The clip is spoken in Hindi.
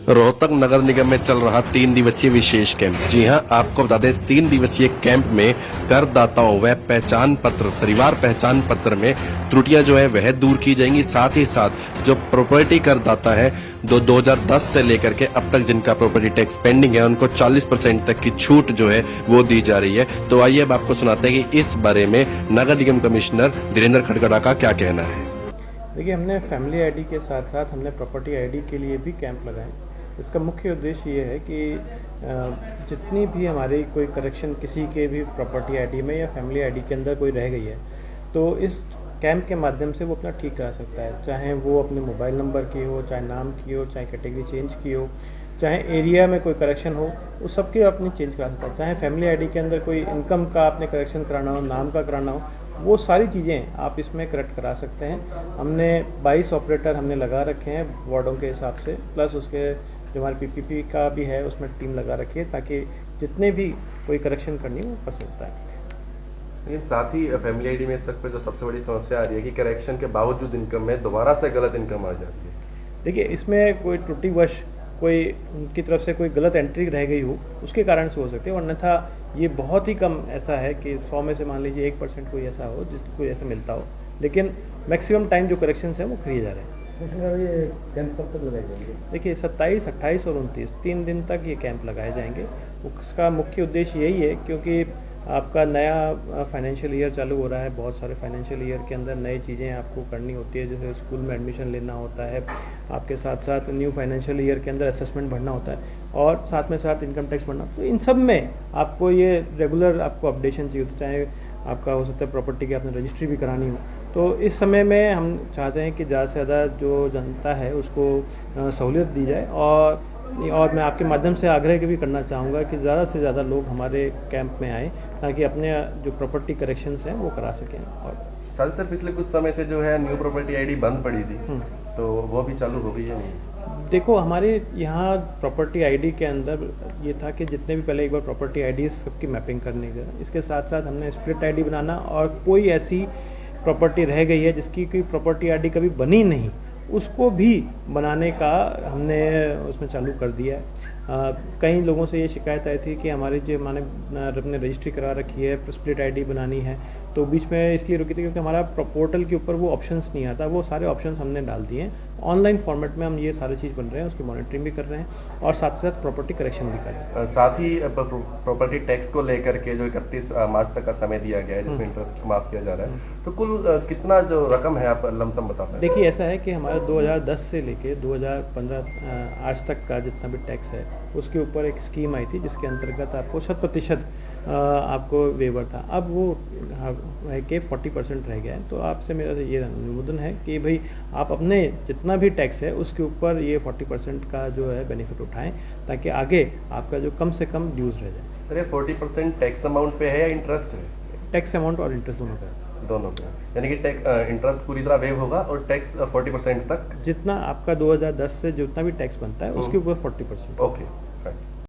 रोहतक नगर निगम में चल रहा 3 दिवसीय विशेष कैंप। जी हां, आपको बता दें इस 3 दिवसीय कैंप में करदाताओं व पहचान पत्र, परिवार पहचान पत्र में त्रुटियां जो है वह दूर की जाएंगी। साथ ही साथ जो प्रॉपर्टी करदाता है 2010 से लेकर के अब तक जिनका प्रॉपर्टी टैक्स पेंडिंग है उनको 40% तक की छूट जो है वो दी जा रही है। तो आइए अब आपको सुनाते हैं कि इस बारे में नगर निगम कमिश्नर धीरेन्द्र खड़गड़ा का क्या कहना है। देखिए, हमने फैमिली आईडी के साथ साथ हमने प्रॉपर्टी आईडी के लिए भी कैंप लगाए। इसका मुख्य उद्देश्य ये है कि जितनी भी हमारी कोई करेक्शन किसी के भी प्रॉपर्टी आईडी में या फैमिली आईडी के अंदर कोई रह गई है तो इस कैंप के माध्यम से वो अपना ठीक करा सकता है। चाहे वो अपने मोबाइल नंबर की हो, चाहे नाम की हो, चाहे कैटेगरी चेंज की हो, चाहे एरिया में कोई करेक्शन हो, उस सब की अपनी चेंज करा सकता है। चाहे फैमिली आईडी के अंदर कोई इनकम का आपने करेक्शन कराना हो, नाम का कराना हो, वो सारी चीज़ें आप इसमें करेक्ट करा सकते हैं। हमने 22 ऑपरेटर हमने लगा रखे हैं वार्डों के हिसाब से, प्लस उसके जो हमारे पीपीपी का भी है उसमें टीम लगा रखी है ताकि जितने भी कोई करेक्शन करनी हो वो कर सकता है। लेकिन साथ ही फैमिली आईडी में इस वक्त पे जो सबसे बड़ी समस्या आ रही है कि करेक्शन के बावजूद इनकम में दोबारा से गलत इनकम आ जाती है। देखिए, इसमें कोई त्रुटिवश कोई उनकी तरफ से कोई गलत एंट्री रह गई हो उसके कारण से हो सकती है, अन्यथा ये बहुत ही कम ऐसा है कि 100 में से मान लीजिए 1% कोई ऐसा हो जिसको कोई ऐसा मिलता हो, लेकिन मैक्सिमम टाइम जो करेक्शन है वो किए जा रहे हैं। ये कैंप कब तक लगाए जाएंगे? देखिए, 27, 28 और 29 3 दिन तक ये कैंप लगाए जाएंगे। उसका मुख्य उद्देश्य यही है क्योंकि आपका नया फाइनेंशियल ईयर चालू हो रहा है। बहुत सारे फाइनेंशियल ईयर के अंदर नई चीज़ें आपको करनी होती है, जैसे स्कूल में एडमिशन लेना होता है, आपके साथ साथ न्यू फाइनेंशियल ईयर के अंदर असेसमेंट भरना होता है और साथ में साथ इनकम टैक्स भरना। तो इन सब में आपको ये रेगुलर आपको अपडेशन चाहिए होता है। चाहे आपका हो सकता है प्रॉपर्टी की आपने रजिस्ट्री भी करानी हो, तो इस समय में हम चाहते हैं कि ज़्यादा से ज़्यादा जो जनता है उसको सहूलियत दी जाए। और मैं आपके माध्यम से आग्रह भी करना चाहूँगा कि ज़्यादा से ज़्यादा लोग हमारे कैंप में आएँ ताकि अपने जो प्रॉपर्टी करेक्शंस हैं वो करा सकें। और सर पिछले कुछ समय से जो है न्यू प्रॉपर्टी आईडी बंद पड़ी थी, तो वो भी चालू हो गई है नहीं? देखो, हमारे यहाँ प्रॉपर्टी आईडी के अंदर ये था कि जितने भी पहले एक बार प्रॉपर्टी आईडी सबकी मैपिंग करने का, इसके साथ साथ हमने स्प्लिट आईडी बनाना और कोई ऐसी प्रॉपर्टी रह गई है जिसकी कोई प्रॉपर्टी आईडी कभी बनी नहीं उसको भी बनाने का हमने उसमें चालू कर दिया है। कई लोगों से ये शिकायत आई थी कि हमारी जो मैंने अपने रजिस्ट्री करा रखी है, स्प्लिट आईडी बनानी है, तो बीच में इसलिए रुकी थी क्योंकि हमारा पोर्टल के ऊपर वो ऑप्शंस नहीं आता। वो सारे ऑप्शंस हमने डाल दिए हैं। ऑनलाइन फॉर्मेट में हम ये सारी चीज़ बन रहे हैं, उसकी मॉनिटरिंग भी कर रहे हैं और साथ साथ प्रॉपर्टी करेक्शन भी कर रहे हैं। साथ ही प्रॉपर्टी टैक्स को लेकर के जो 31 मार्च तक का समय दिया गया है जिसमें इंटरेस्ट माफ किया जा रहा है, तो कुल कितना जो रकम है आप लमसम बता पाएं? देखिए, ऐसा है कि हमारे 2010 से लेके 2015 आज तक का जितना भी टैक्स है उसके ऊपर एक स्कीम आई थी जिसके अंतर्गत आपको 100% आपको वेवर था। अब वो है कि 40% रह गया है। तो आपसे मेरा ये निवेदन है कि भाई आप अपने जितना भी टैक्स है उसके ऊपर ये 40% का जो है बेनिफिट उठाएं ताकि आगे आपका जो कम से कम ड्यूज रह जाए। सर, ये 40% टैक्स अमाउंट पे है या इंटरेस्ट है? टैक्स अमाउंट और इंटरेस्ट दोनों का है। दोनों पे, यानी कि इंटरेस्ट पूरी तरह वेव होगा और टैक्स 40% तक जितना आपका 2010 से जितना भी टैक्स बनता है उसके ऊपर 40%। ओके।